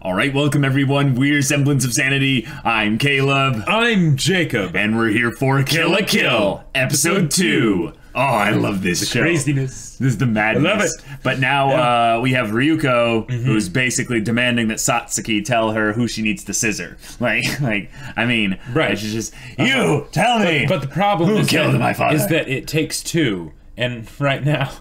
All right, welcome everyone. We're Semblance of Sanity. I'm Caleb. I'm Jacob. And we're here for Kill a Kill, Episode 2. Oh, I love this show. Craziness. This is the madness. I love it. But now we have Ryuko, who's basically demanding that Satsuki tell her who she needs to scissor. Like, I mean, Right. she's just, you, tell me. But the problem Who is killed my father? that it takes two. And right now,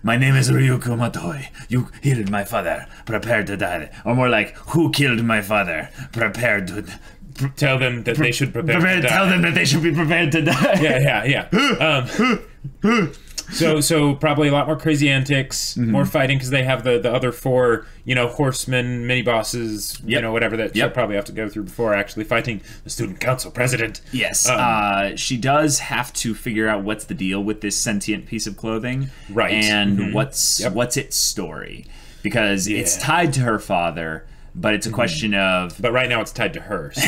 My name is Ryuko Matoi. You killed my father. Prepare to die. Or more like, who killed my father? Prepare to... tell them that they should prepare to die. Tell them that they should be prepared to die. Yeah. So probably a lot more crazy antics, more fighting because they have the other four, horsemen, mini bosses, whatever that she'll probably have to go through before actually fighting the student council president. Yes, she does have to figure out what's the deal with this sentient piece of clothing, Right. And what's its story, because it's tied to her father, but it's a question of. But right now it's tied to her, so,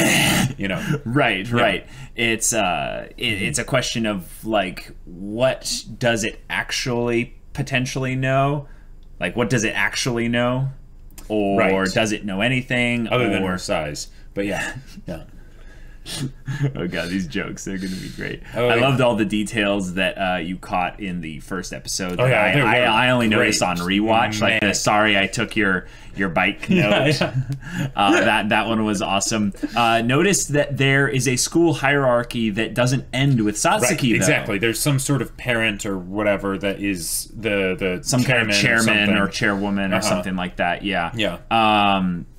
Right. It's it's a question of like, what does it actually potentially know? Like, what does it actually know, or Right. does it know anything other than her size. But yeah. Oh god, these jokes, they're gonna be great. Oh, I yeah. loved all the details that you caught in the first episode. Oh, that yeah, I only great. noticed on rewatch, like the sorry I took your bike note. That one was awesome. Notice that there is a school hierarchy that doesn't end with Satsuki, Right, though. exactly. There's some sort of parent or whatever that is the Some kind of chairman or chairwoman or Uh-huh. something like that. Yeah. Yeah.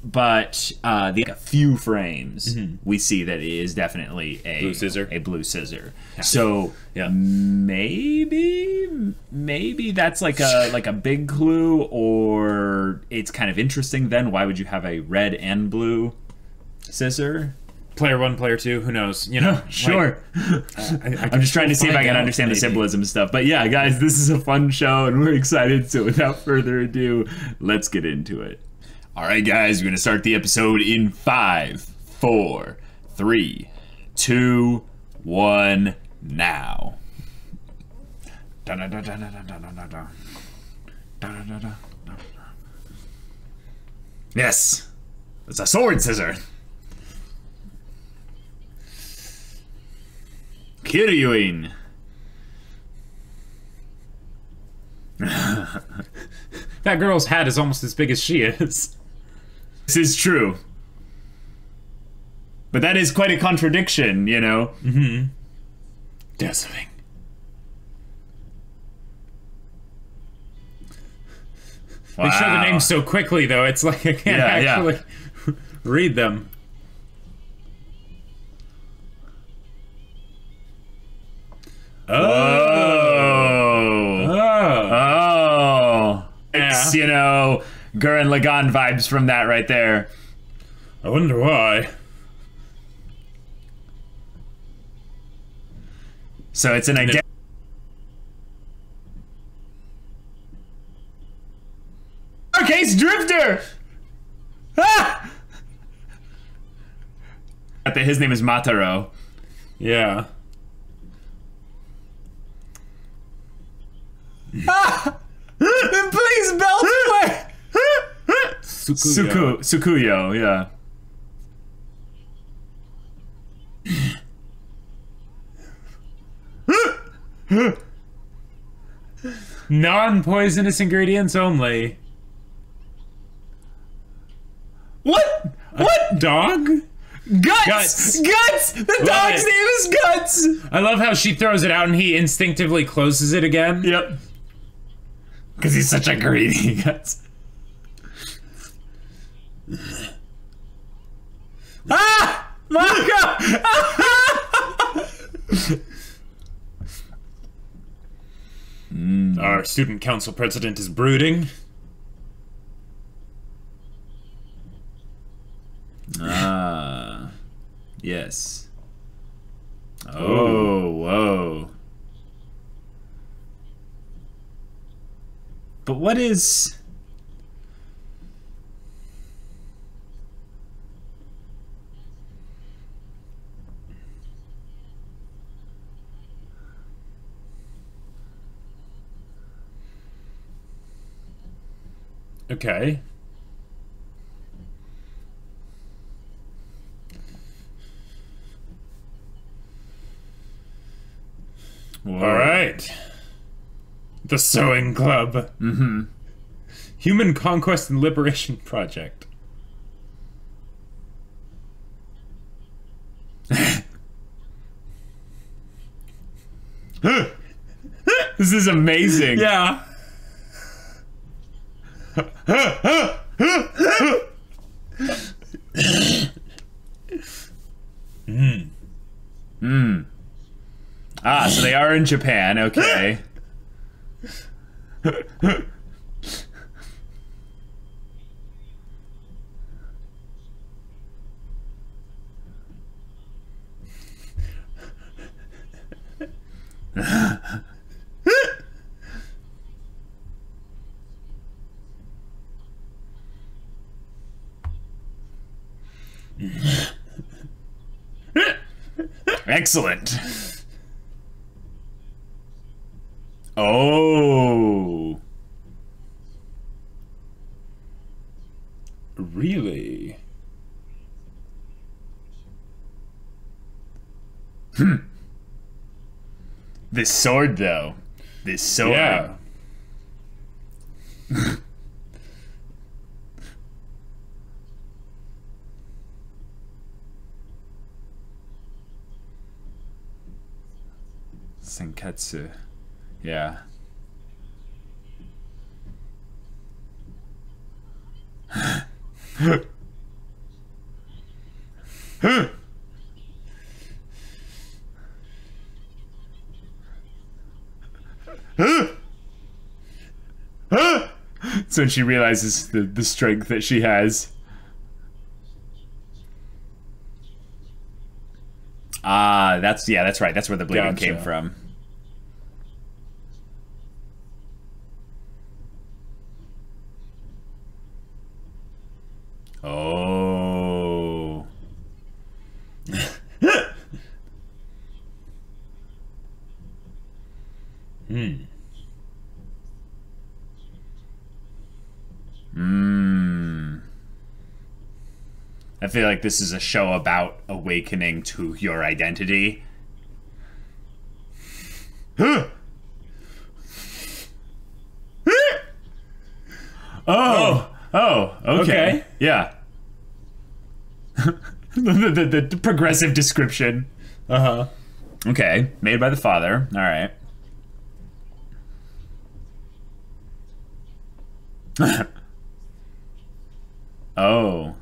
But a few frames, we see that it is definitely a Blue scissor. A blue scissor. So Yeah. maybe that's like a big clue, or it's kind of interesting. Then why would you have a red and blue scissor? Player 1, player 2, who knows? Sure. I'm just trying to see if I can understand the symbolism stuff. But yeah, guys, this is a fun show, and we're excited. So without further ado, let's get into it. All right, guys, we're going to start the episode in 5, 4, 3, 2, 1, now. Yes, it's a sword scissor. Kiryuin. That girl's hat is almost as big as she is. This is true. But that is quite a contradiction, Dazzling. They show the names so quickly, though. It's like I can't actually read them. Oh. It's, Gurren Lagann vibes from that right there. I wonder why. So it's an identity. Case Drifter! Ah! His name is Mataro. Yeah. Please belt away! Tsukuyo, yeah. Non-poisonous ingredients only. What? What? Dog? Guts! Guts! The dog's name is Guts! I love how she throws it out and he instinctively closes it again. Yep. Because he's such a greedy Guts. Ah! Maka! Our student council president is brooding. Ah. Yes. Oh, whoa. But what is... Okay. Whoa. All right. The Sewing Club. Mm-hmm. Human Conquest and Liberation Project. This is amazing. Yeah. Ah, so they are in Japan, okay. Excellent. Oh. Really? This sword, though. This sword. Yeah. Senketsu. Yeah. So when she realizes the strength that she has. Ah, that's right. That's where the bleeding came from. Oh. I feel like this is a show about awakening to your identity. Oh, okay. Yeah. the progressive description. Uh-huh. Okay, made by the father. All right. Oh.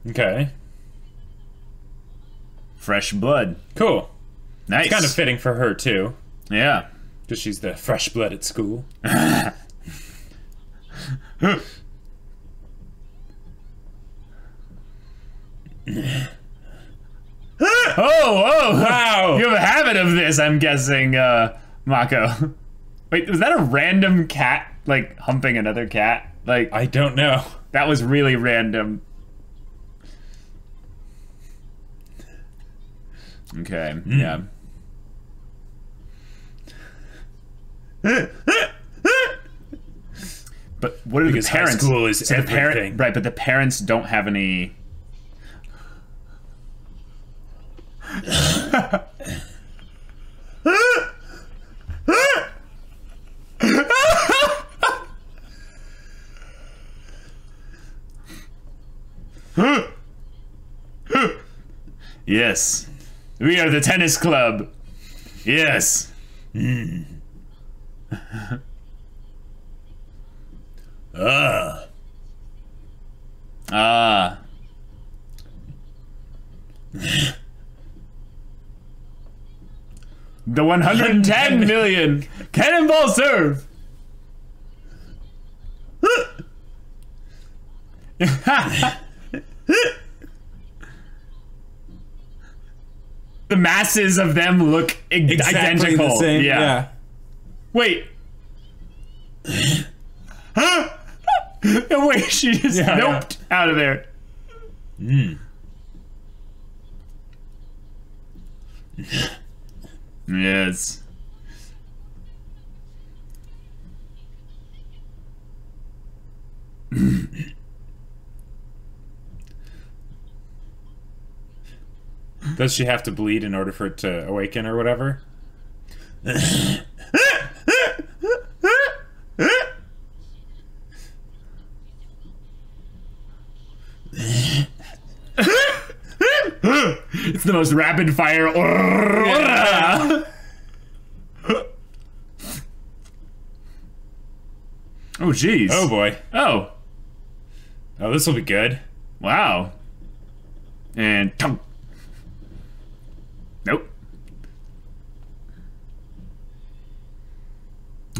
Okay. Fresh blood. Cool. Nice. It's kind of fitting for her, too. Yeah. Because she's the fresh blood at school. Oh, wow. You have a habit of this, I'm guessing, Mako. Wait, was that a random cat, like, humping another cat? Like, I don't know. That was really random. Okay, yeah. But what are because the parents? High school is everything. Right, but the parents don't have any. Yes, we are the tennis club. Yes. The 110 million cannonball serve. The masses of them look Exactly identical. The same. Yeah. Wait. Wait, she just noped out of there. Yes. Does she have to bleed in order for it to awaken or whatever? It's the most rapid fire. Oh, jeez. Oh, boy. Oh. Oh, this will be good. Wow. And tonk. Nope.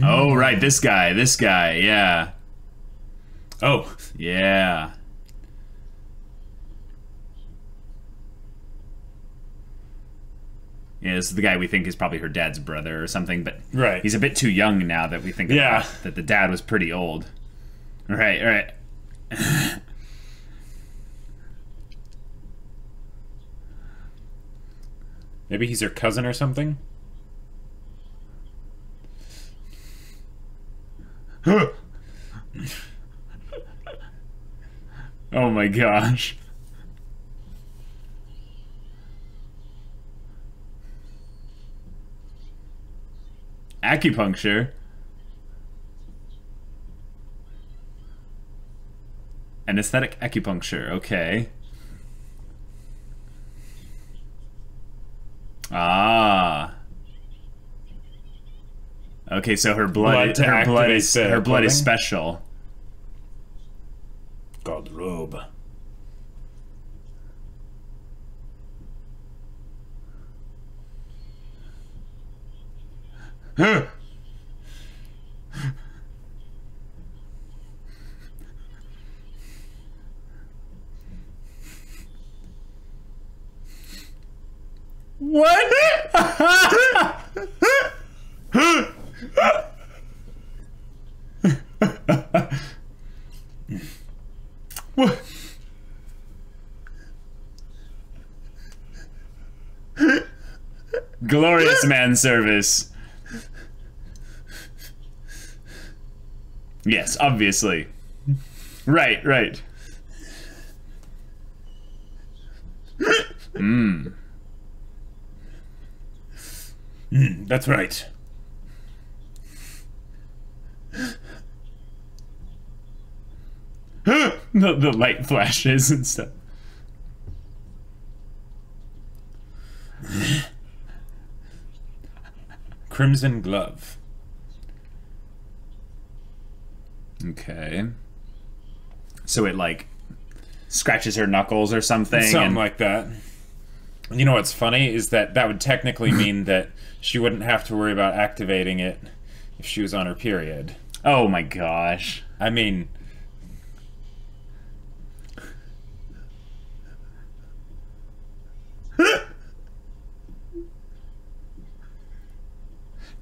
Oh, right. This guy. Yeah. Oh. Yeah. Yeah, this is the guy we think is probably her dad's brother or something, but right. He's a bit too young now that we think about that the dad was pretty old. Right. Maybe he's her cousin or something? Oh my gosh. Acupuncture. Anesthetic acupuncture, okay. Ah. Okay, so her blood is special. Garderobe. Huh. What? What? Glorious manservice. Yes, obviously. Right. That's right. The light flashes and stuff. Crimson glove. Okay. So it like scratches her knuckles or something. Something like that. You know what's funny is that would technically mean that she wouldn't have to worry about activating it if she was on her period. Oh my gosh. I mean...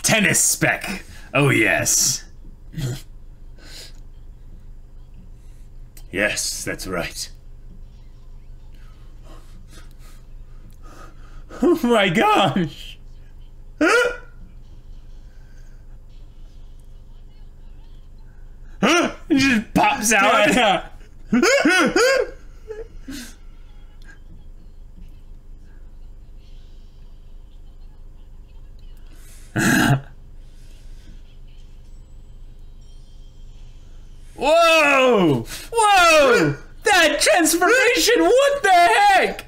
Tennis spec. Oh yes. Yes, that's right. Oh my gosh! It just pops out. Yeah. Whoa! Whoa! That transformation! What the heck?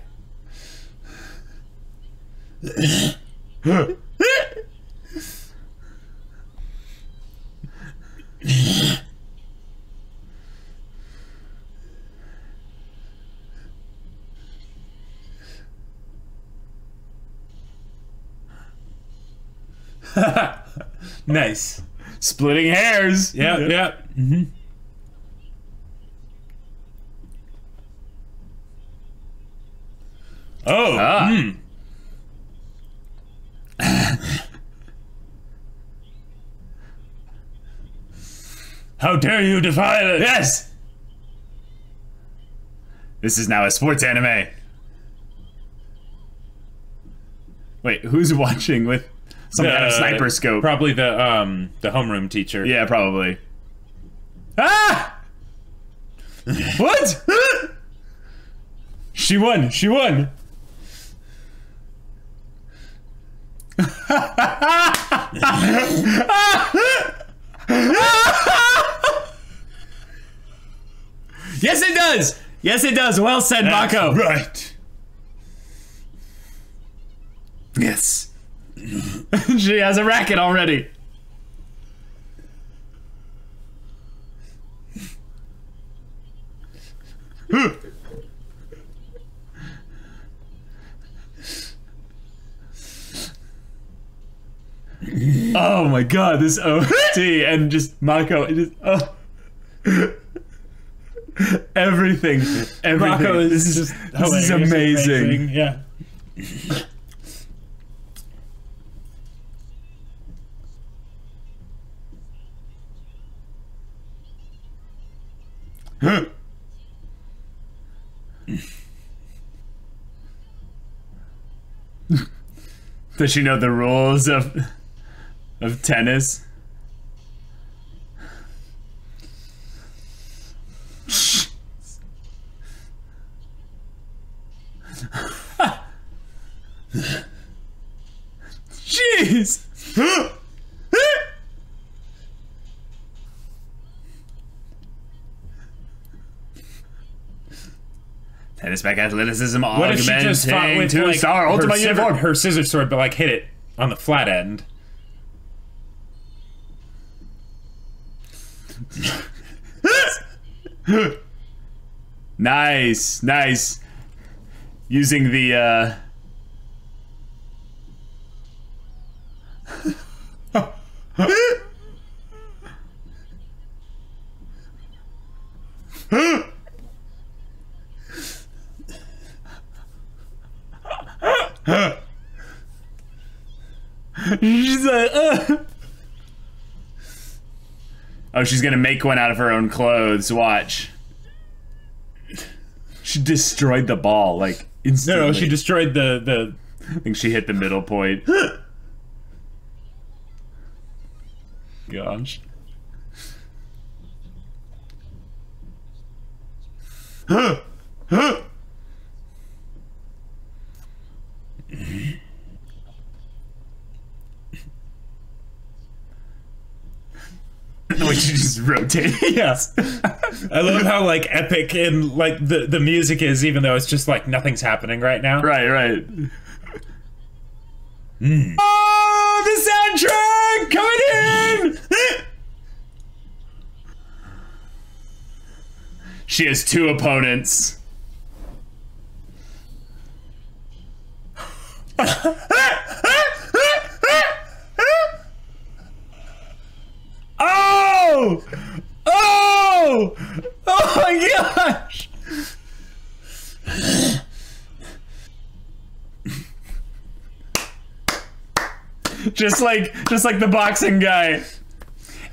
Nice. Splitting hairs. Yeah. Mm-hmm. Oh. How dare you defile it? Yes! This is now a sports anime. Wait, who's watching with some kind of sniper scope? Probably the homeroom teacher. Yeah, probably. Ah! What? She won. Yes, it does. Yes, it does. Well said, Mako. Right. Yes. She has a racket already. Oh my god, this OT and just Mako, it is everything. Mako is this is amazing. Yeah. Does she know the rules of tennis? Jeez. Tennis back athleticism What if she just fought with like, star ultimate uniform? Her scissor sword, but like hit it on the flat end? Nice, nice. Using the she's like, oh, she's gonna make one out of her own clothes. Watch. She destroyed the ball, like, instantly. No, she destroyed the... I think she hit the middle point. Gosh. The way she just rotates. Yes. I love how like epic and like the music is, even though it's just like nothing's happening right now. Right, right. Oh, the soundtrack coming in! She has two opponents. Oh! Oh! Oh my gosh! just like the boxing guy.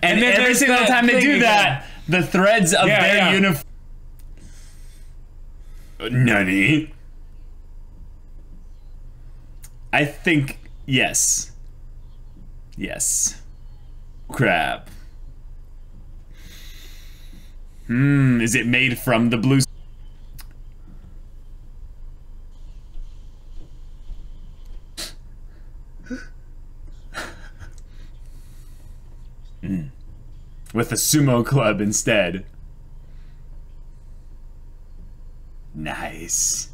And then every single time they do that, the threads of their uniform. Nani? I think yes. Yes. Crap. Is it made from the blue? With a sumo club instead. Nice.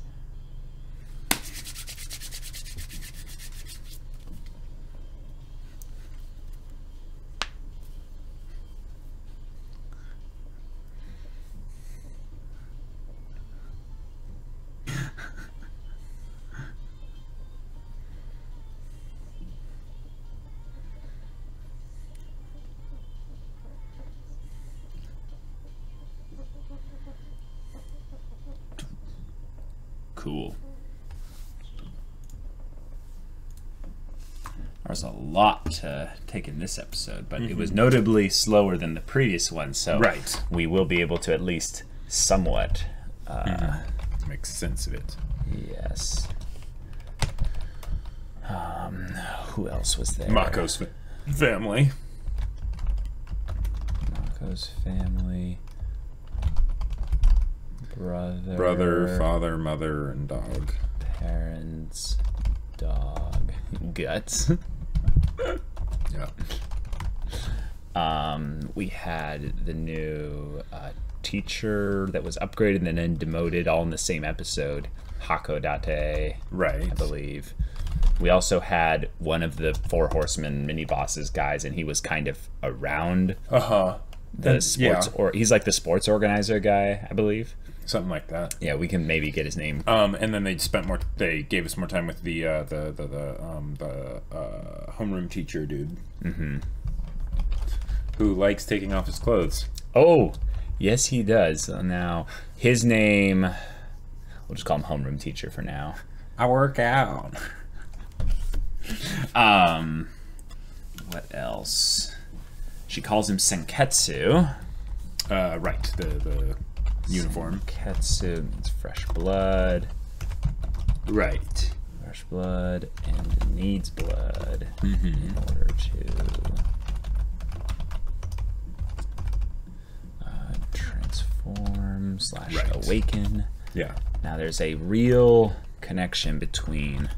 Cool. There's a lot to take in this episode, but it was notably slower than the previous one, so we will be able to at least somewhat make sense of it. Yes. Who else was there? Mako's family. Mako's family. Brother, father, mother, and dog. Parents, dog, guts. Yeah. We had the new teacher that was upgraded and then demoted all in the same episode. Hakodate. Right. I believe. We also had one of the Four Horsemen mini bosses guys, and he was kind of around the sports, or he's like the sports organizer guy, I believe. Something like that. Yeah, we can maybe get his name. And then they gave us more time with the homeroom teacher dude. Who likes taking off his clothes. Oh, yes he does. So now, his name, we'll just call him homeroom teacher for now. I work out. What else? She calls him Senketsu. Right, the uniform. Senketsu, it's fresh blood. Right. Fresh blood and needs blood in order to transform / awaken. Yeah. Now there's a real connection between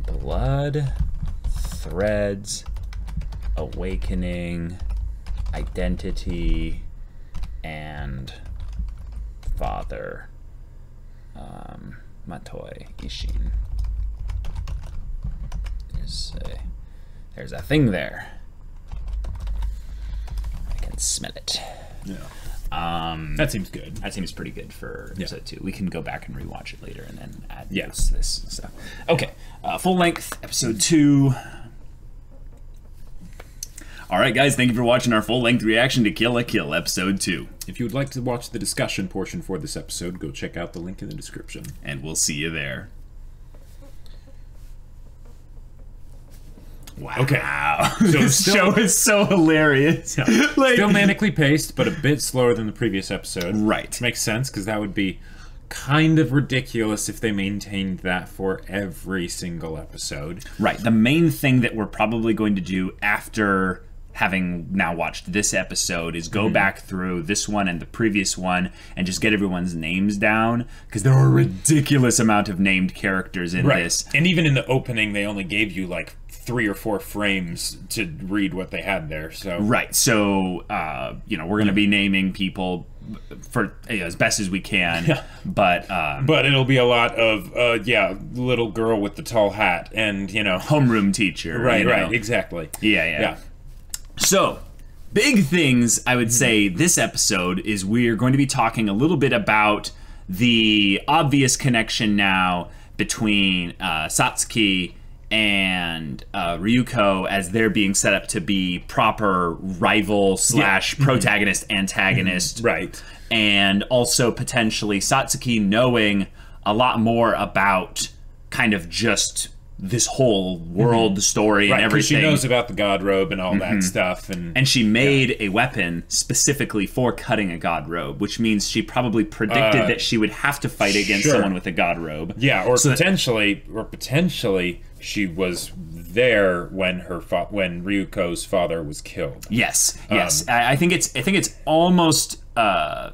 blood, threads, awakening, identity, and father. Matoi Ishin. There's a thing there. I can smell it. Yeah. That seems good. That seems pretty good for episode 2. We can go back and rewatch it later and then add Yes. this stuff. Okay, full length, episode 2. Alright guys, thank you for watching our full length reaction to Kill la Kill episode 2. If you would like to watch the discussion portion for this episode, go check out the link in the description. And we'll see you there. Wow. Okay. So this show is so hilarious. Yeah. Like, still manically paced, but a bit slower than the previous episode. Right. Makes sense, because that would be kind of ridiculous if they maintained that for every single episode. Right. The main thing that we're probably going to do after having now watched this episode is go back through this one and the previous one and just get everyone's names down, because there are a ridiculous amount of named characters in this. And even in the opening, they only gave you like 3 or 4 frames to read what they had there. So right. So you know, we're going to be naming people for as best as we can. Yeah. But it'll be a lot of little girl with the tall hat and homeroom teacher. Right. You know? Right. Exactly. Yeah. So, big things I would say this episode is we're going to be talking a little bit about the obvious connection now between Satsuki and Ryuko, as they're being set up to be proper rival / protagonist antagonist. Right. And also potentially Satsuki knowing a lot more about kind of just this whole world story and everything. She knows about the god robe and all that stuff, and she made a weapon specifically for cutting a god robe, which means she probably predicted that she would have to fight against someone with a god robe. Yeah, or potentially she was there when when Ryuko's father was killed. Yes. I think it's almost I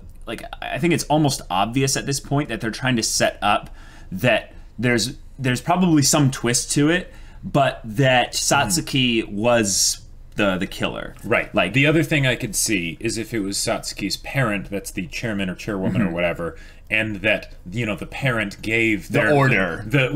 think it's almost obvious at this point that they're trying to set up that there's probably some twist to it, but that Satsuki was the killer. Right. Like, the other thing I could see is if it was Satsuki's parent, that's the chairman or chairwoman or whatever, and that the parent gave the order. The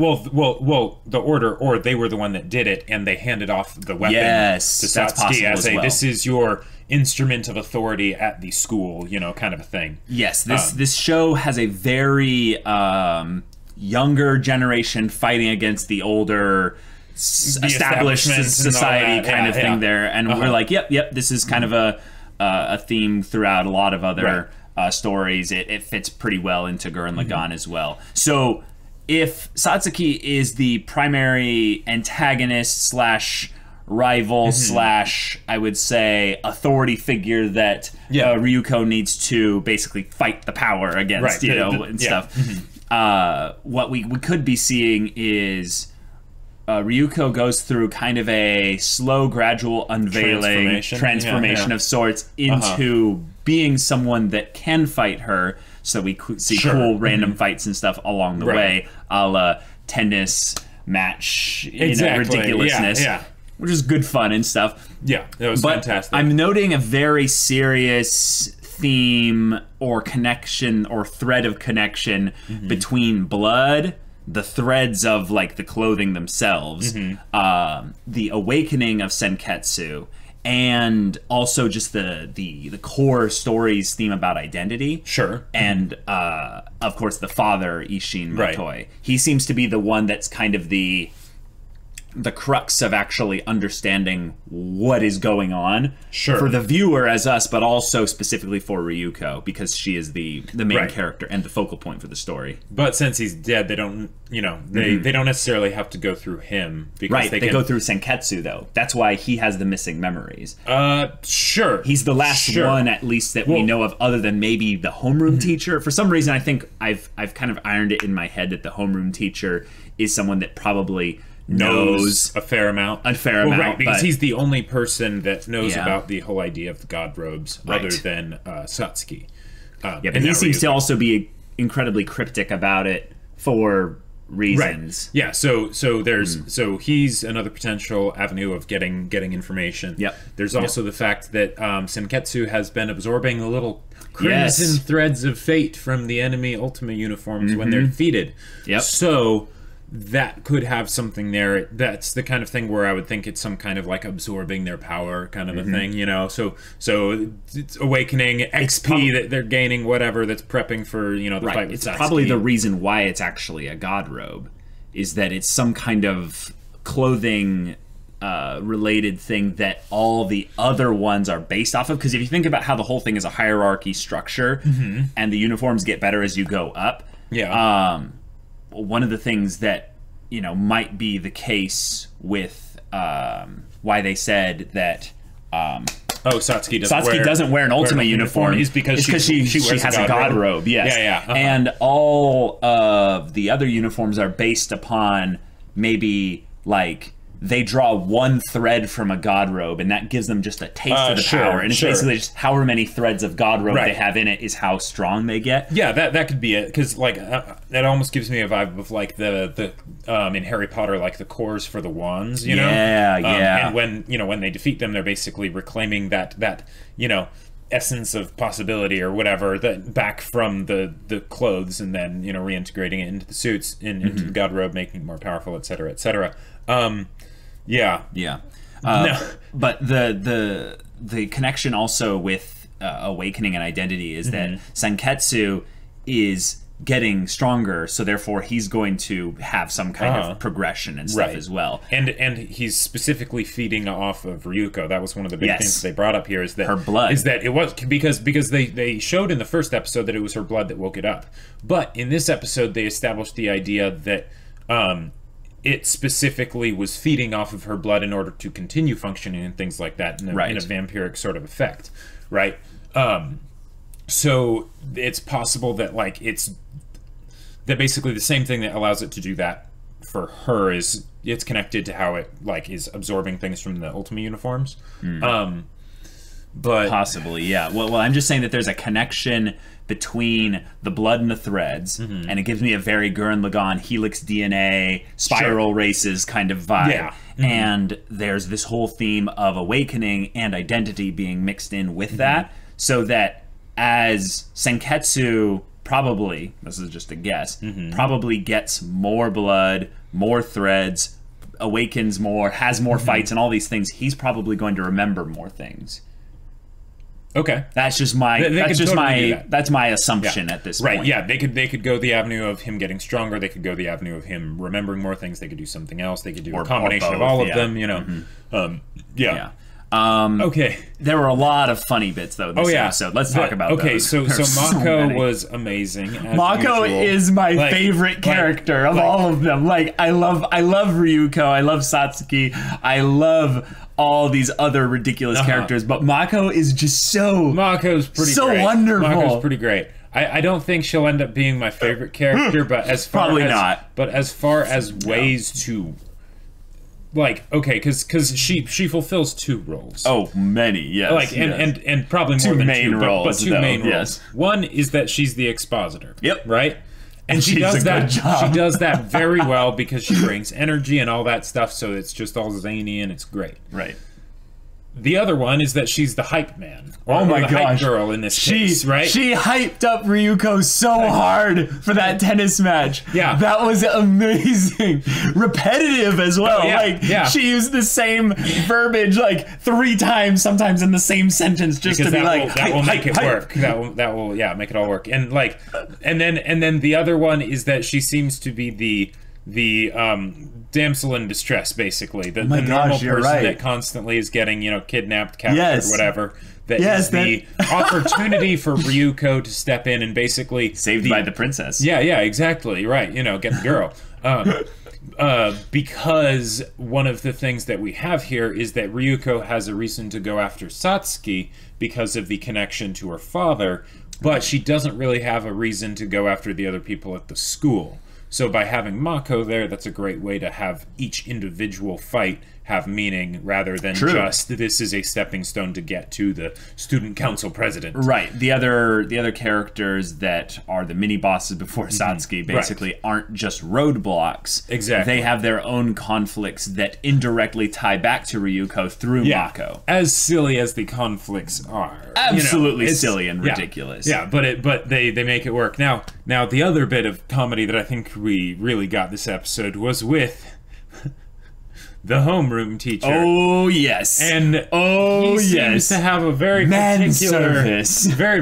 order, or they were the one that did it, and they handed off the weapon to Satsuki as this is your instrument of authority at the school, kind of a thing. Yes. This show has a very younger generation fighting against the older established society kind of thing there, and we're like, yep, this is kind of a theme throughout a lot of other stories. It fits pretty well into Gurren Lagann as well. So if Satsuki is the primary antagonist / rival / I would say authority figure that Ryuko needs to basically fight the power against, and stuff. What we could be seeing is Ryuko goes through kind of a slow, gradual unveiling, transformation of sorts into being someone that can fight her. So we see cool random fights and stuff along the way, a la tennis match, ridiculousness. which is good fun and stuff. Yeah, that was fantastic. I'm noting a very serious theme or connection or thread of connection between blood, the threads of like the clothing themselves, the awakening of Senketsu, and also just the core story's theme about identity. Sure. And of course the father, Isshin Motoi. Right. He seems to be the one that's kind of the crux of actually understanding what is going on for the viewer as us, but also specifically for Ryuko, because she is the main character and the focal point for the story. But since he's dead, they don't, you know, they don't necessarily have to go through him. Because they go through Senketsu, though. That's why he has the missing memories. Sure. He's the last one, at least, that we know of, other than maybe the homeroom teacher. For some reason, I think I've kind of ironed it in my head that the homeroom teacher is someone that probably knows a fair amount. Right, because he's the only person that knows about the whole idea of the god robes, other than Satsuki. But he seems to also be incredibly cryptic about it for reasons. Right. Yeah. So there's so he's another potential avenue of getting information. Yep. There's also the fact that Senketsu has been absorbing the little crimson threads of fate from the enemy Ultima uniforms when they're defeated. Yep. So that could have something there. That's the kind of thing where I would think it's some kind of like absorbing their power kind of a thing, you know. So it's awakening XP that they're gaining, whatever, that's prepping for, you know, the fight with Satsuki. It's probably the reason why it's actually a god robe, is that it's some kind of clothing related thing that all the other ones are based off of. Because if you think about how the whole thing is a hierarchy structure, and the uniforms get better as you go up, one of the things that, you know, might be the case with why they said that Satsuki doesn't wear an Ultima uniform is because she has a god robe. Yes. And all of the other uniforms are based upon maybe like they draw one thread from a god robe, and that gives them just a taste of the power. And it's basically just however many threads of god robe they have in it is how strong they get. Yeah, that could be it. Because like that almost gives me a vibe of like the in Harry Potter, like the cores for the wands. You know. And when they defeat them, they're basically reclaiming that you know, essence of possibility or whatever that back from the clothes, and then, you know, reintegrating it into the suits, into the god robe, making it more powerful, etc., etc. But the connection also with awakening and identity is that Senketsu is getting stronger, so therefore he's going to have some kind of progression and stuff as well. And he's specifically feeding off of Ryuko. That was one of the big things they brought up here, is that her blood. Is that it was because they showed in the first episode that it was her blood that woke it up. But in this episode they established the idea that it specifically was feeding off of her blood in order to continue functioning and things like that in a vampiric sort of effect, right? So it's possible that like it's that basically the same thing that allows it to do that for her is it's connected to how it like is absorbing things from the Ultima uniforms. But possibly, yeah. Well, I'm just saying that there's a connection between the blood and the threads, and it gives me a very Gurren Lagann Helix DNA spiral races kind of vibe. Yeah. And there's this whole theme of awakening and identity being mixed in with that, so that as Senketsu probably, this is just a guess, probably gets more blood, more threads, awakens more, has more fights, and all these things, he's probably going to remember more things. Okay, that's just my that's my assumption at this point. Right? Yeah, they could go the avenue of him getting stronger. They could go the avenue of him remembering more things. They could do something else. They could do a combination of all of them. You know, okay. There were a lot of funny bits though in this episode. Let's talk about those. So Mako was amazing. Mako is my favorite character of all of them. Like I love Ryuko, I love Satsuki, I love all these other ridiculous characters, but Mako is just Mako's pretty great. Wonderful. Mako's pretty great. I don't think she'll end up being my favorite character, but as far probably as, not. But as far as ways to like, okay, because she fulfills two roles. Oh, many, yes. Like and probably more two than main two roles, but two main roles. One is that she's the expositor. Yep. Right? And she does that. She does that very well because she brings energy and all that stuff. So it's just all zany and it's great. Right. The other one is that she's the hype man. Oh my gosh. Hype girl in this case, right? She hyped up Ryuko so hard for that tennis match. Yeah. That was amazing. Repetitive as well. Oh, yeah. She used the same verbiage like 3 times, sometimes in the same sentence, just because to be like, that will make it work. That will make it all work. And like, and then the other one is that she seems to be the damsel in distress, basically. The normal person that constantly is getting, kidnapped, captured, whatever. That is the opportunity for Ryuko to step in and basically saved by the princess. Yeah, exactly. Right. Get the girl. Because one of the things that we have here is that Ryuko has a reason to go after Satsuki because of the connection to her father, but she doesn't really have a reason to go after the other people at the school. So by having Mako there, that's a great way to have each individual fight have meaning rather than just this is a stepping stone to get to the student council president. Right. The other characters that are the mini bosses before Satsuki basically aren't just roadblocks. Exactly. They have their own conflicts that indirectly tie back to Ryuko through Mako. As silly as the conflicts are. Absolutely silly and ridiculous. Yeah, but they make it work. Now the other bit of comedy that I think we really got this episode was with the homeroom teacher. Oh yes, and he seems to have a very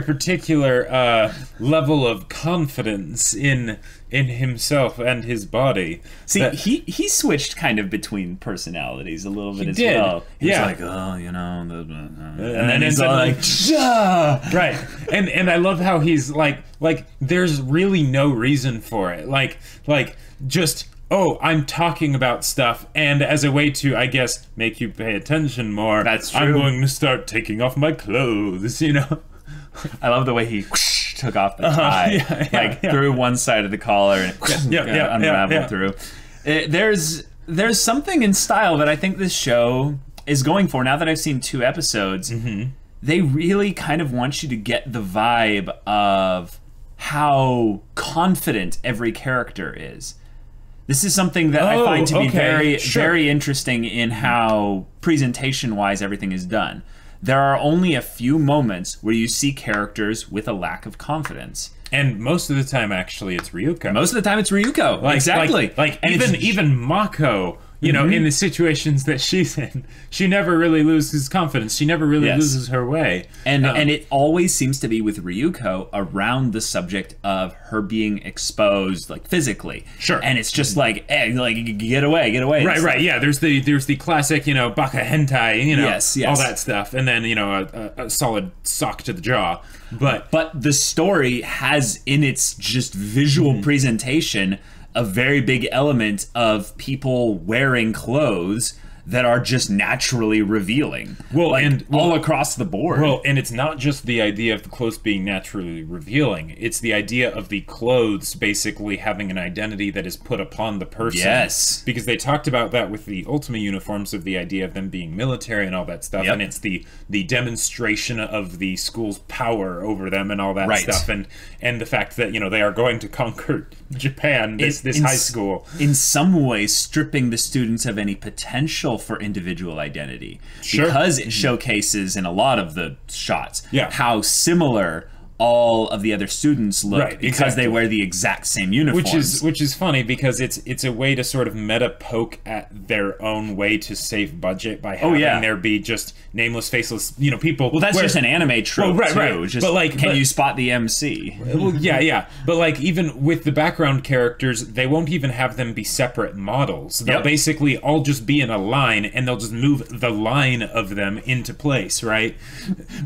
particular level of confidence in himself and his body. See, he switched kind of between personalities a little bit well. He's like, and then he's all like, right. And I love how he's like there's really no reason for it. Like just. Oh, I'm talking about stuff, and as a way to, I guess, make you pay attention more, that's true. I'm going to start taking off my clothes, I love the way he took off the tie, through one side of the collar and unraveled through. There's something in style that I think this show is going for. Now that I've seen 2 episodes, they really kind of want you to get the vibe of how confident every character is. This is something that I find to be very interesting in how presentation-wise everything is done. There are only a few moments where you see characters with a lack of confidence. And most of the time, actually, it's Ryuko. Most of the time, it's Ryuko. Exactly. Even Mako, in the situations that she's in, she never really loses confidence. She never really loses her way. And it always seems to be with Ryuko around the subject of her being exposed, like physically. Sure. And it's just like, hey, get away. Right. Yeah. There's the classic, baka hentai, all that stuff, and then a solid sock to the jaw. But the story has in its just visual presentation a very big element of people wearing clothes that are just naturally revealing. All across the board. Well, and it's not just the idea of the clothes being naturally revealing. It's the idea of the clothes basically having an identity that is put upon the person. Yes. Because they talked about that with the Ultima uniforms, of the idea of them being military and all that stuff. And it's the demonstration of the school's power over them and all that stuff. And the fact that, they are going to conquer Japan, this high school. In some ways, stripping the students of any potential for individual identity, because it showcases in a lot of the shots how similar all of the other students look, because they wear the exact same uniforms. Which is funny, because it's a way to sort of meta poke at their own way to save budget by having there be just nameless, faceless, people. Well, that's just an anime trope too. Just, but can you spot the MC? Well, yeah. But even with the background characters, they won't even have them be separate models. They'll basically all just be in a line, and they'll just move the line of them into place, right?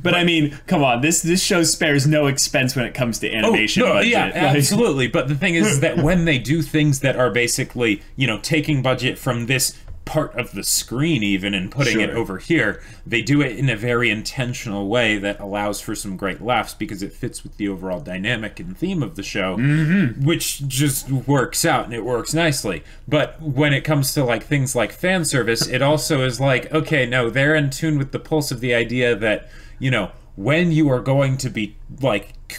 But I mean, come on, this show spares no expense when it comes to animation budget. Yeah, absolutely. But the thing is that when they do things that are basically, taking budget from this part of the screen even and putting it over here, they do it in a very intentional way that allows for some great laughs, because it fits with the overall dynamic and theme of the show, which just works out, and it works nicely. But when it comes to things like fan service, it also is okay, no, they're in tune with the pulse of the idea that, when you are going to be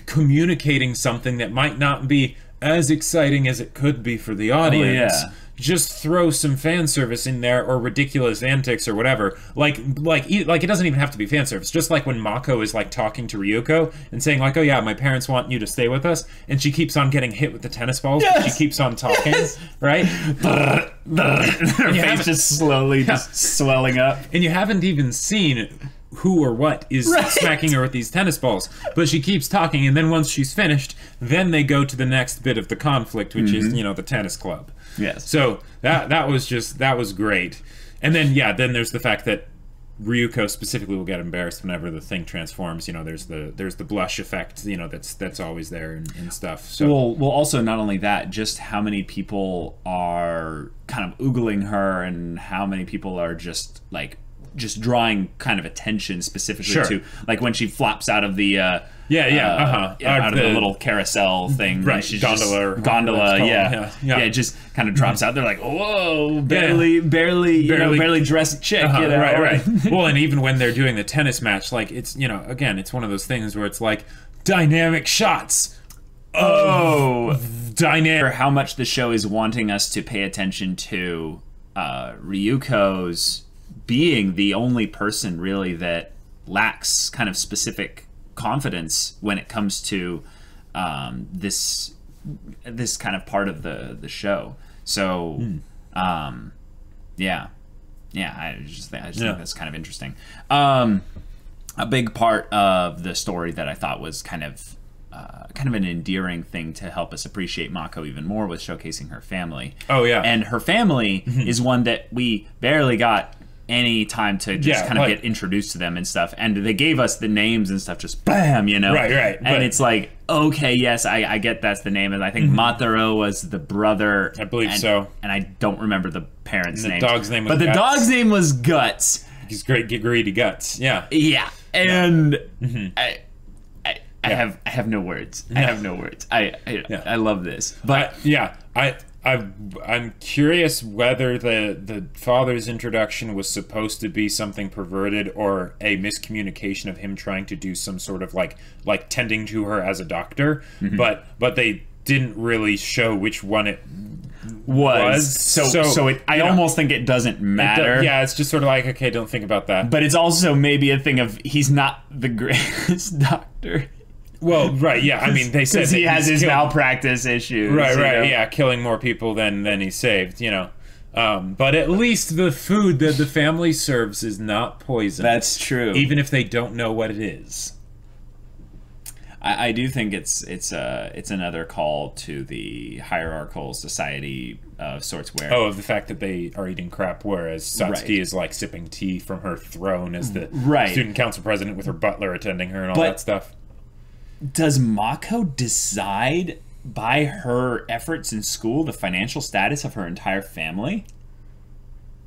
communicating something that might not be as exciting as it could be for the audience. Oh, yeah. Just throw some fan service in there, or ridiculous antics, or whatever. Like it doesn't even have to be fan service. Just like when Mako is like talking to Ryuko and saying like, "Oh yeah, my parents want you to stay with us," and she keeps on getting hit with the tennis balls. Yes! But she keeps on talking, right? Her face just slowly just swelling up, and you haven't even seen who or what is smacking her with these tennis balls, but she keeps talking, and then once she's finished, then they go to the next bit of the conflict, which is the tennis club. Yes. So that was great. And then then there's the fact that Ryuko specifically will get embarrassed whenever the thing transforms. There's the blush effect, that's always there and stuff. So well also not only that, just how many people are kind of oogling her, and how many people are just drawing kind of attention specifically to, like when she flops out of the out of the little carousel thing, right? She's gondola, just kind of drops out. They're like, whoa, barely dressed chick, right. Well, and even when they're doing the tennis match, like it's again, it's one of those things where it's like dynamic shots. Dynamic. How much the show is wanting us to pay attention to Ryuko's being the only person really that lacks kind of specific confidence when it comes to this kind of part of the show. So I just think that's kind of interesting. A big part of the story that I thought was kind of an endearing thing to help us appreciate Mako even more was showcasing her family. Oh yeah, and her family is one that we barely got any time to just kind of get introduced to them and stuff, and they gave us the names and stuff, just bam, right, and it's like, okay, yes, I get that's the name, and I think Mataro was the brother, I believe so, and I don't remember the parents' name. The dog's name was Guts. The dog's name was Guts. He's greedy Guts. Yeah, and I have no words. I have no words. I love this, but I'm curious whether the father's introduction was supposed to be something perverted or a miscommunication of him trying to do some sort of like tending to her as a doctor, but they didn't really show which one it was. So I almost think it doesn't matter. It's just sort of like, okay, don't think about that. But it's also maybe a thing of he's not the greatest doctor. Well, right, yeah. I mean, they said he has his malpractice issues. Right, yeah, killing more people than he saved, But at least the food that the family serves is not poison. That's true. Even if they don't know what it is. I do think it's another call to the hierarchical society of sorts where... Oh, the fact that they are eating crap, whereas Satsuki is like sipping tea from her throne as the student council president with her butler attending her and all that stuff. Does Mako decide by her efforts in school the financial status of her entire family?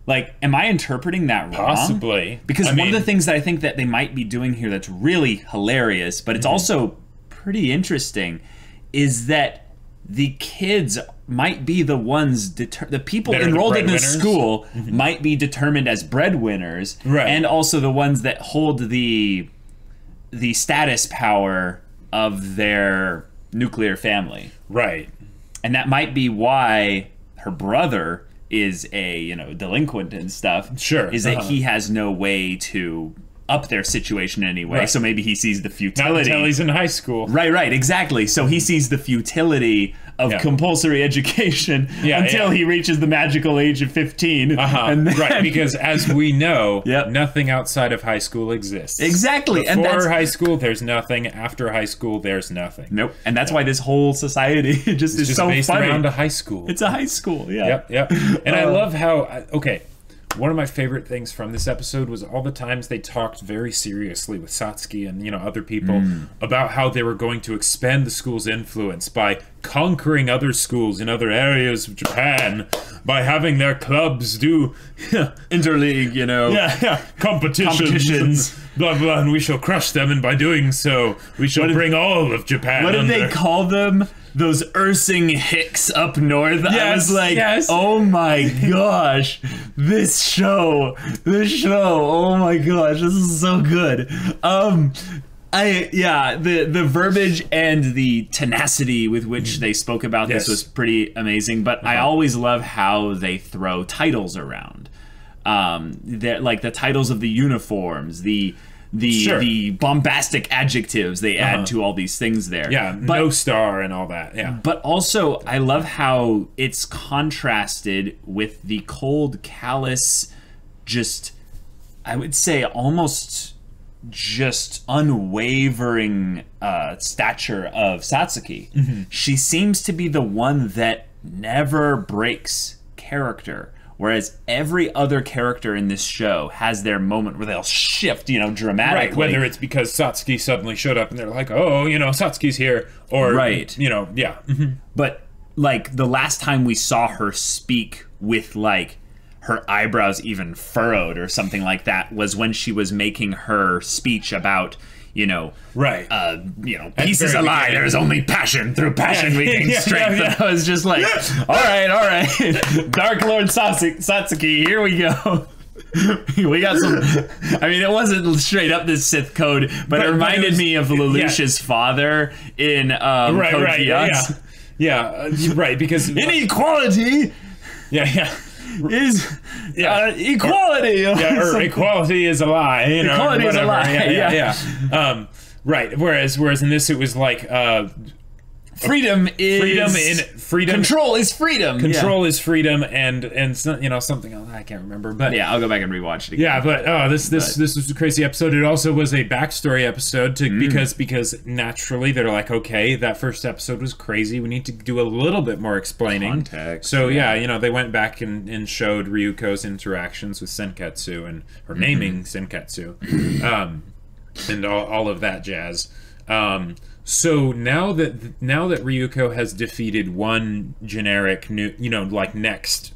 Like, am I interpreting that wrong? Possibly. Because one of the things that I think that they might be doing here that's really hilarious, but it's also pretty interesting, is that the kids might be the ones, the people enrolled in this school might be determined as breadwinners, and also the ones that hold the status power of their nuclear family. Right. And that might be why her brother is a, delinquent and stuff. Sure. Is that he has no way to up their situation anyway. So maybe he sees the futility. Not until he's in high school. Right, exactly. So he sees the futility of compulsory education until he reaches the magical age of 15. And then, because as we know, nothing outside of high school exists. Exactly. Before high school, there's nothing. After high school, there's nothing. Nope. And that's why this whole society is so based funny. around a high school. It's a high school, Yep. And I love how... One of my favorite things from this episode was all the times they talked very seriously with Satsuki and other people about how they were going to expand the school's influence by conquering other schools in other areas of Japan, by having their clubs do interleague, competitions, blah blah, and we shall crush them, and by doing so, we shall bring all of Japan. What did they call them? Those Ursing Hicks up north. I was like, oh my gosh, this show, oh my gosh, this is so good. the verbiage and the tenacity with which they spoke about this was pretty amazing. But I always love how they throw titles around. Like the titles of the uniforms, the bombastic adjectives they add to all these things there. Yeah, but, no star and all that. Yeah. But also, I love how it's contrasted with the cold, callous, just, I would say, almost just unwavering stature of Satsuki. She seems to be the one that never breaks character. Whereas every other character in this show has their moment where they'll shift, dramatically. Right, whether it's because Satsuki suddenly showed up and they're like, oh, Satsuki's here. Or, yeah. But, like, the last time we saw her speak with, like, her eyebrows even furrowed or something like that was when she was making her speech about... peace is a lie. There's only passion. Through passion we gain strength. And I was just like, all right. Dark Lord Satsuki, here we go. We got some... I mean, it wasn't straight up this Sith code, but it reminded me of Lelouch's father in Code Geass. Right, because... Inequality! Is equality. Or equality is a lie. Equality is a lie. Right. Whereas in this it was like freedom control is freedom. Control is freedom, and something else I can't remember. But yeah, I'll go back and rewatch it again. Yeah, but this was a crazy episode. It also was a backstory episode because naturally they're like, okay, that first episode was crazy. We need to do a little bit more explaining. Context. So they went back and showed Ryuko's interactions with Senketsu and her naming Senketsu, and all of that jazz. So now that Ryuko has defeated one generic new, next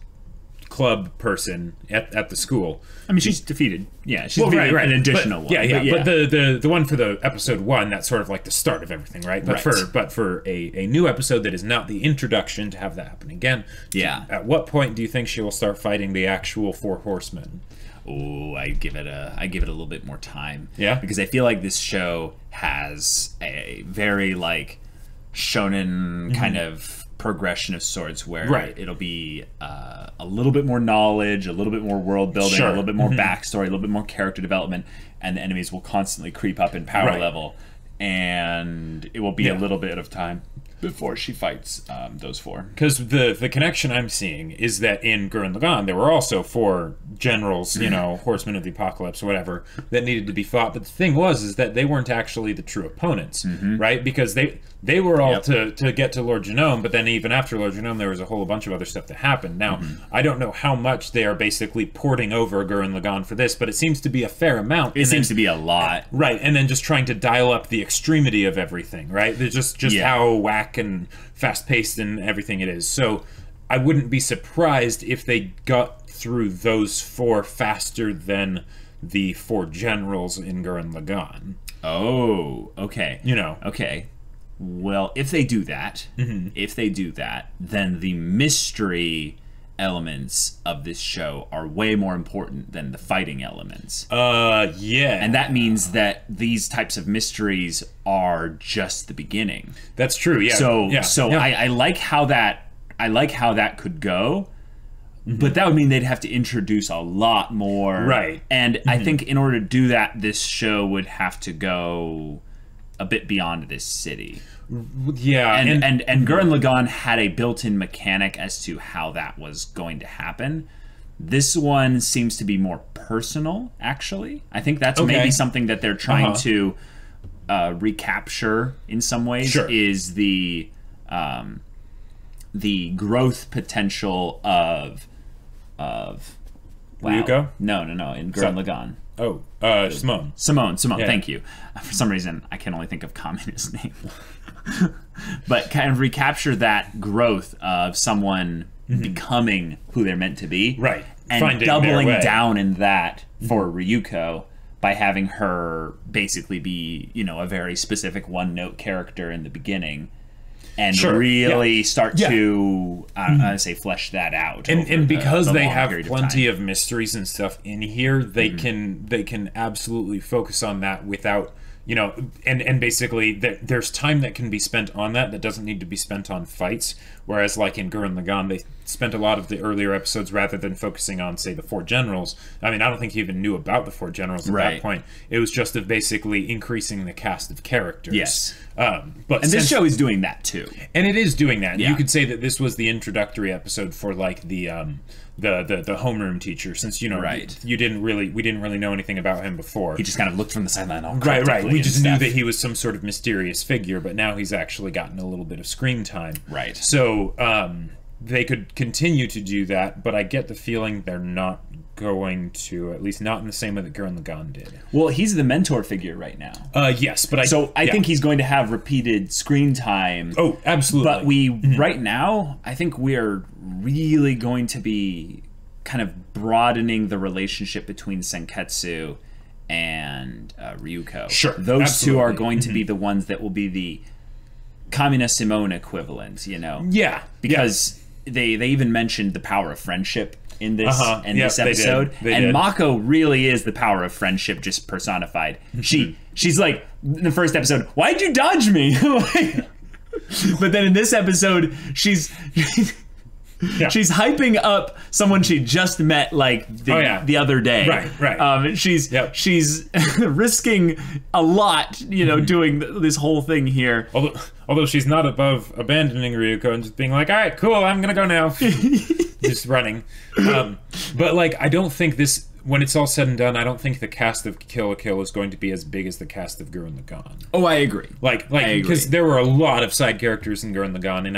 club person at the school. I mean, she's defeated. Yeah, she's defeated an additional one. Yeah. But the one for the episode 1, that's sort of like the start of everything, right? But for a new episode that is not the introduction to have that happen again. Yeah. At what point do you think she will start fighting the actual 4 horsemen? Oh, I give it a little bit more time. Yeah, because I feel like this show has a very shonen kind of progression of sorts where it'll be a little bit more knowledge, a little bit more world building, a little bit more backstory, a little bit more character development, and the enemies will constantly creep up in power level, and it will be a little bit of time before she fights those 4. Because the connection I'm seeing is that in Gurren Lagann there were also 4 generals, horsemen of the apocalypse or whatever, that needed to be fought. But the thing is that they weren't actually the true opponents, right? Because they were all to get to Lord Genome, but then even after Lord Genome there was a whole bunch of other stuff that happened. Now, I don't know how much they are basically porting over Gurren Lagann for this, but it seems to be a fair amount. It seems to be a lot. Right, and then just trying to dial up the extremity of everything, right? They're just how whack and fast-paced and everything it is. So I wouldn't be surprised if they got through those 4 faster than the 4 generals in Gurren Lagann. Oh, okay. Okay. Well, if they do that, then the mystery elements of this show are way more important than the fighting elements. And that means that these types of mysteries are just the beginning. That's true. Yeah. So I like how that could go. But that would mean they'd have to introduce a lot more. Right. And I think in order to do that, this show would have to go a bit beyond this city. Yeah. And Gurren Lagann had a built-in mechanic as to how that was going to happen. This one seems to be more personal, actually. I think that's maybe something that they're trying to recapture in some ways, is the growth potential of Ryuko? No, in Gurren Lagann. Oh, Simone. Simone, thank you. For some reason, I can only think of Kamina's name. But kind of recapture that growth of someone becoming who they're meant to be. Right. And finding doubling down in that for Ryuko by having her basically be, a very specific one-note character in the beginning. And really start to, I say, flesh that out. And because they have plenty of mysteries and stuff in here, they can absolutely focus on that without you know, and basically there's time that can be spent on that doesn't need to be spent on fights. Whereas like in Gurren Lagann, they spent a lot of the earlier episodes rather than focusing on, say, the 4 generals. I mean, I don't think he even knew about the 4 generals at that point. It was just of basically increasing the cast of characters. Yes. But this show is doing that too. And it is doing that. Yeah. You could say that this was the introductory episode for like the homeroom teacher, since we didn't really know anything about him before. He just kind of looked from the sideline all right. We just knew that he was some sort of mysterious figure, but now he's actually gotten a little bit of screen time. Right. So they could continue to do that, but I get the feeling they're not going to, at least not in the same way that Gurren Lagann did. Well, he's the mentor figure right now. Yes, but I think he's going to have repeated screen time. Oh, absolutely. But right now, I think we are really going to be kind of broadening the relationship between Senketsu and Ryuko. Sure, those two are going to be the ones that will be the Kamina Simone equivalent, you know? Yeah. Because they even mentioned the power of friendship in this this episode. They did. Mako really is the power of friendship just personified. She's like, in the first episode, why'd you dodge me? But then in this episode, she's hyping up someone she just met like the other day. Right. She's risking a lot, doing this whole thing here. Although she's not above abandoning Ryuko and just being like, all right, cool, I'm gonna go now. Just running. But like, I don't think this, when it's all said and done, I don't think the cast of Kill la Kill is going to be as big as the cast of Gurren Lagann. Oh, I agree. Like because there were a lot of side characters in Gurren Lagann, and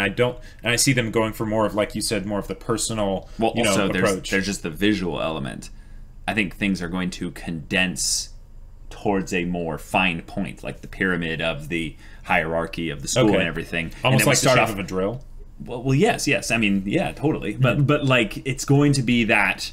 I see them going for more of, like you said, more of the personal, approach. There's just the visual element. I think things are going to condense towards a more fine point, like the pyramid of the hierarchy of the school and everything. Almost like the shape of a drill. Well, yes. I mean, yeah, totally. But like, it's going to be that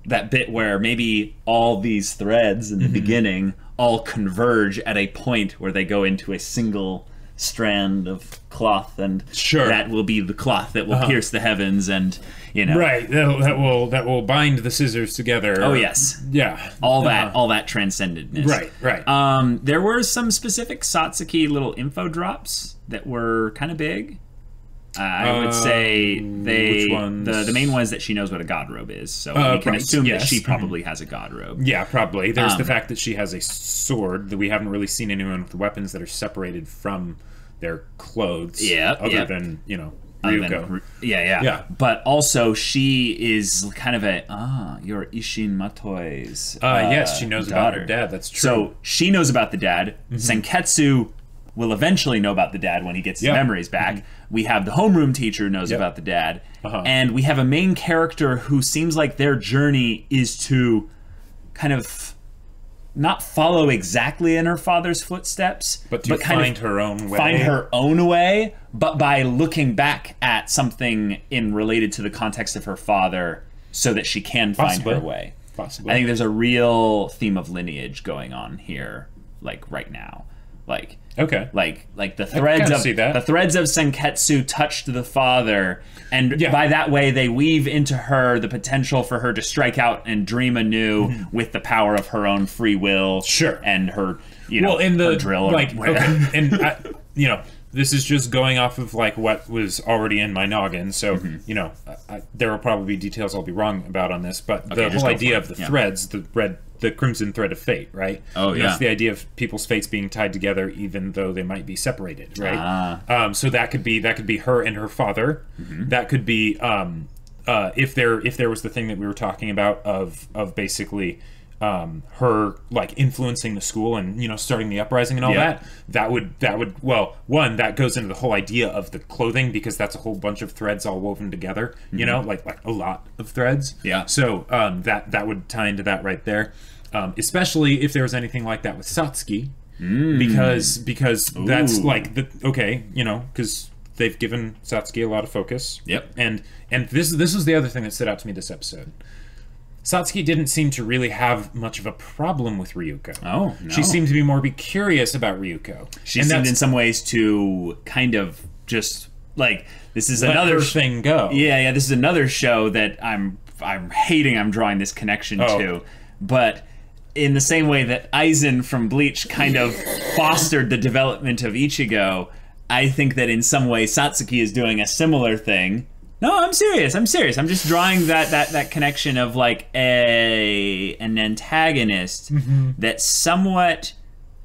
bit where maybe all these threads in the beginning all converge at a point where they go into a single strand of cloth, and that will be the cloth that will pierce the heavens, and right, that will bind the scissors together. Oh yes, yeah, all that transcendedness. Right. There were some specific Satsuki little info drops that were kind of big. I would say which ones? The main one is that she knows what a god robe is, so we can assume that she probably has a god robe. Yeah, probably. There's the fact that she has a sword, that we haven't really seen anyone with weapons that are separated from their clothes. Other than, Ryuko. Yeah. But also, she is kind of you're Ishin Matoi's yes, she knows about her dad. That's true. So she knows about the dad. Senketsu will eventually know about the dad when he gets his memories back. We have the homeroom teacher knows about the dad. And we have a main character who seems like their journey is to kind of not follow exactly in her father's footsteps, but kind of her own way. Find her own way, but by looking back at something related to the context of her father so that she can find her way. Possibly. I think there's a real theme of lineage going on here, like right now. Like the threads of Senketsu touched the father, and by that way they weave into her the potential for her to strike out and dream anew with the power of her own free will. And her her drill. This is just going off of like what was already in my noggin, so there will probably be details I'll be wrong about on this, but the whole idea of the threads, the crimson thread of fate, right? That's the idea of people's fates being tied together, even though they might be separated, right? So that could be her and her father. That could be if there was the thing that we were talking about of basically her like influencing the school and starting the uprising and all that would that goes into the whole idea of the clothing, because that's a whole bunch of threads all woven together, like a lot of threads. So that would tie into that right there, especially if there was anything like that with Satsuki, because that's like because they've given Satsuki a lot of focus. And this was the other thing that stood out to me this episode. Satsuki didn't seem to really have much of a problem with Ryuko. Oh, no. She seemed to be more curious about Ryuko. She seemed in some ways to kind of just like, this is another thing go. Yeah, this is another show that I'm hating. I'm drawing this connection to, but in the same way that Aizen from Bleach kind of fostered the development of Ichigo, I think that in some way Satsuki is doing a similar thing. No, I'm serious. I'm just drawing that connection of like an antagonist that somewhat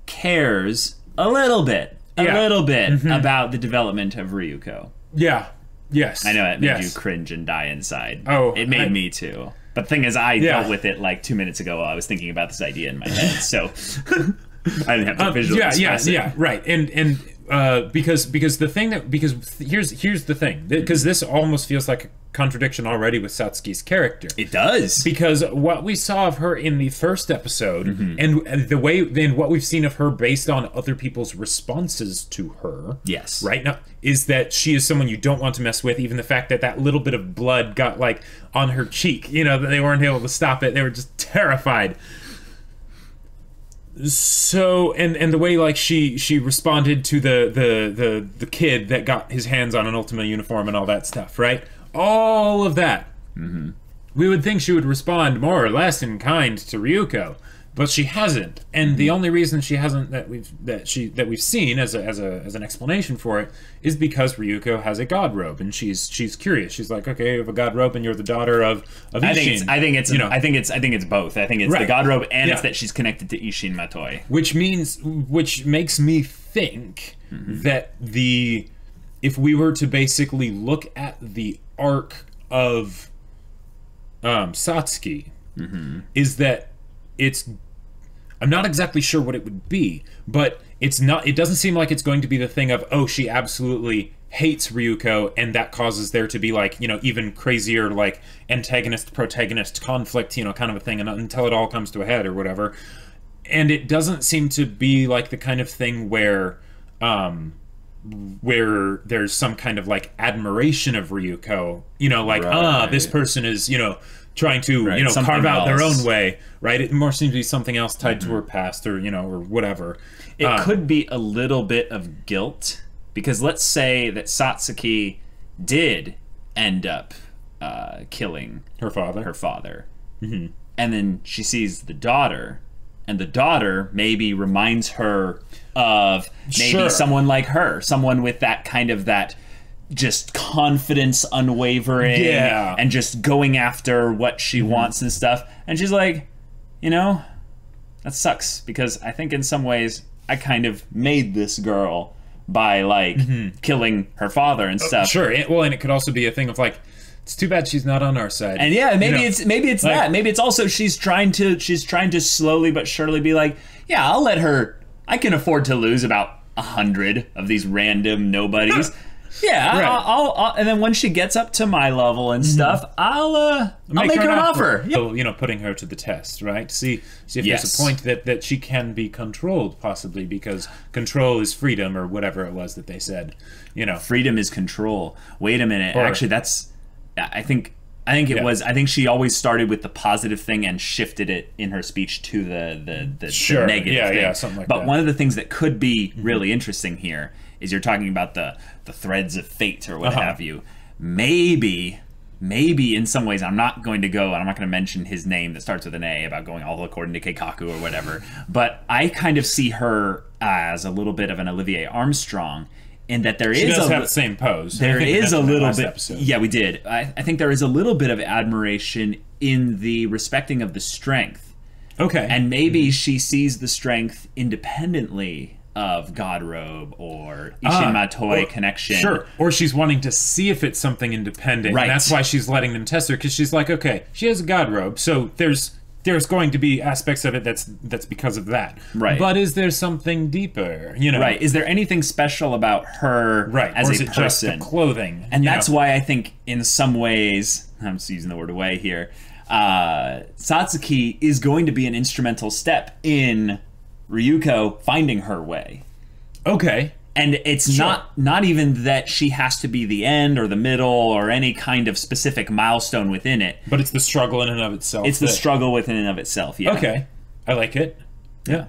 cares a little bit about the development of Ryuko. Yeah. Yes. I know it made you cringe and die inside. Oh, it made me too. But the thing is, I dealt with it like 2 minutes ago while I was thinking about this idea in my head, so I didn't have to visually express it. Yeah, right. And because the thing that here's the thing, because this almost feels like a contradiction already with Satsuki's character. It does, because what we saw of her in the first episode and the way then what we've seen of her based on other people's responses to her, yes, right now, is that she is someone you don't want to mess with. Even the fact that that little bit of blood got like on her cheek, you know, that they weren't able to stop it. They were just terrified. So and the way like she responded to the kid that got his hands on an Ultima uniform and all that stuff, right? All of that. We would think she would respond more or less in kind to Ryuko, but she hasn't. And the only reason she hasn't that we've seen as an explanation for it is because Ryuko has a god robe, and she's curious. She's like, okay, you have a god robe, and you're the daughter of Isshin. I think it's both. I think it's the god robe, and it's that she's connected to Isshin Matoi, which makes me think that if we were to basically look at the arc of Satsuki, is that I'm not exactly sure what it would be, but it doesn't seem like it's going to be the thing of, oh, she absolutely hates Ryuko, and that causes there to be like, you know, even crazier like antagonist protagonist conflict, you know, kind of a thing, and until it all comes to a head or whatever. And it doesn't seem to be like the kind of thing where there's some kind of like admiration of Ryuko, you know, like this person is, you know, trying to you know, carve out their own way, right? It more seems to be something else tied to her past, or you know, or whatever. It could be a little bit of guilt, because let's say that Satsuki did end up killing her father, and then she sees the daughter, and the daughter maybe reminds her of maybe someone like her, someone with that kind of that just confidence, unwavering, and just going after what she wants and stuff. And she's like, you know, that sucks, because I think in some ways I kind of made this girl by like killing her father and stuff. Sure. And it could also be a thing of like, it's too bad she's not on our side. And yeah, maybe it's like, that. Maybe it's also she's trying to slowly but surely be like, yeah, I'll let her. I can afford to lose about 100 of these random nobodies. Yeah, I'll and then when she gets up to my level and stuff, I'll make her an offer. So, you know, putting her to the test, right? See if there's a point that she can be controlled, possibly, because control is freedom, or whatever it was that they said. You know, freedom is control. Wait a minute. Actually, that's. I think it was. I think she always started with the positive thing and shifted it in her speech to the negative thing. Yeah, something like that. But one of the things that could be really interesting here is you're talking about the threads of fate or what have you. Maybe in some ways, I'm not going to mention his name that starts with an A about going all according to Keikaku or whatever, but I kind of see her as a little bit of an Olivier Armstrong, in that she does have the same pose. There is a little bit. Episode. Yeah, we did. I think there is a little bit of admiration in the respecting of the strength. Okay. And maybe she sees the strength independently of God Robe or Isshin Matoi connection. Sure. Or she's wanting to see if it's something independent. Right. And that's why she's letting them test her, because she's like, okay, she has a God Robe, so there's going to be aspects of it that's because of that. Right. But is there something deeper? You know? Right. Is there anything special about her as or a is it person? Just the clothing? And that's why I think in some ways, I'm just using the word away here, Satsuki is going to be an instrumental step in Ryuko finding her way. Okay. And it's not even that she has to be the end or the middle or any kind of specific milestone within it. But it's the struggle in and of itself. It's the struggle within and of itself, yeah. Okay. I like it. Yeah.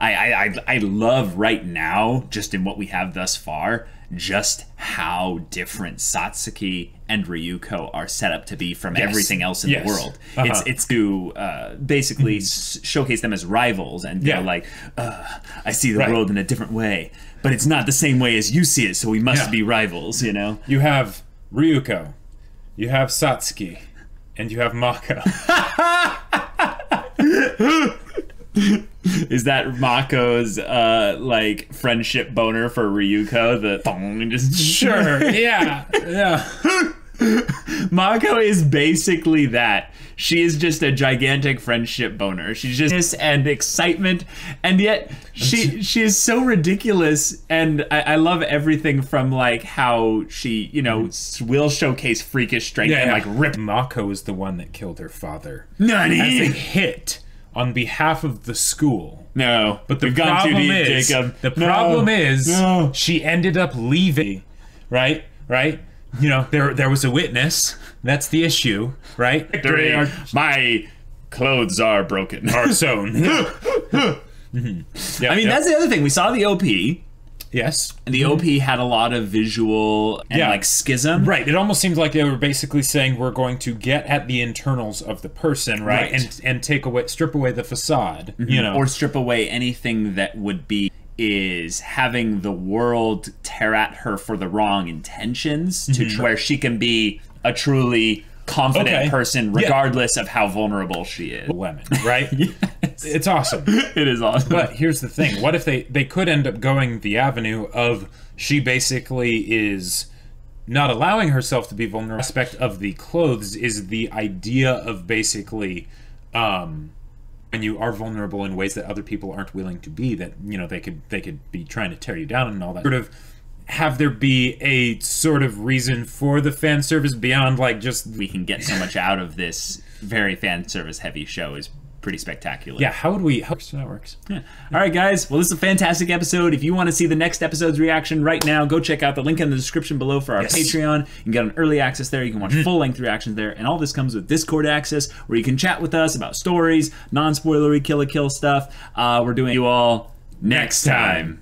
I love right now, just in what we have thus far, just how different Satsuki and Ryuko are set up to be from everything else in the world. It's to basically showcase them as rivals, and they're like, I see the world in a different way, but it's not the same way as you see it, so we must be rivals, you know? You have Ryuko, you have Satsuki, and you have Mako. Is that Mako's like friendship boner for Ryuko? The thong just sure, yeah. Mako is basically that. She is just a gigantic friendship boner. She's just and excitement, and yet she is so ridiculous. And I love everything from like how she will showcase freakish strength and like rip. Mako is the one that killed her father. Nani? As a hit on behalf of the school. No, but the problem is, Jacob. She ended up leaving. Right. You know, there was a witness. That's the issue, right? Victory. My clothes are broken. Are sewn. I mean, that's the other thing. We saw the OP. Yes. And the OP had a lot of visual and like schism. Right. It almost seemed like they were basically saying we're going to get at the internals of the person, right? And strip away the facade, you know. Or strip away anything that would be is having the world tear at her for the wrong intentions to where she can be a truly confident person regardless of how vulnerable she is. Women, right? It's awesome. It is awesome. But here's the thing. What if they could end up going the avenue of she basically is not allowing herself to be vulnerable. Aspect of the clothes is the idea of basically when you are vulnerable in ways that other people aren't willing to be, that they could be trying to tear you down and all that. Sort of have there be a sort of reason for the fan service beyond like just we can get so much out of this very fan service heavy show is pretty spectacular. Yeah, how would we hope that works? Yeah. All right, guys. Well, this is a fantastic episode. If you want to see the next episode's reaction right now, go check out the link in the description below for our Patreon. You can get an early access there. You can watch full-length reactions there. And all this comes with Discord access, where you can chat with us about stories, non-spoilery Kill la Kill stuff. We're doing you all next time.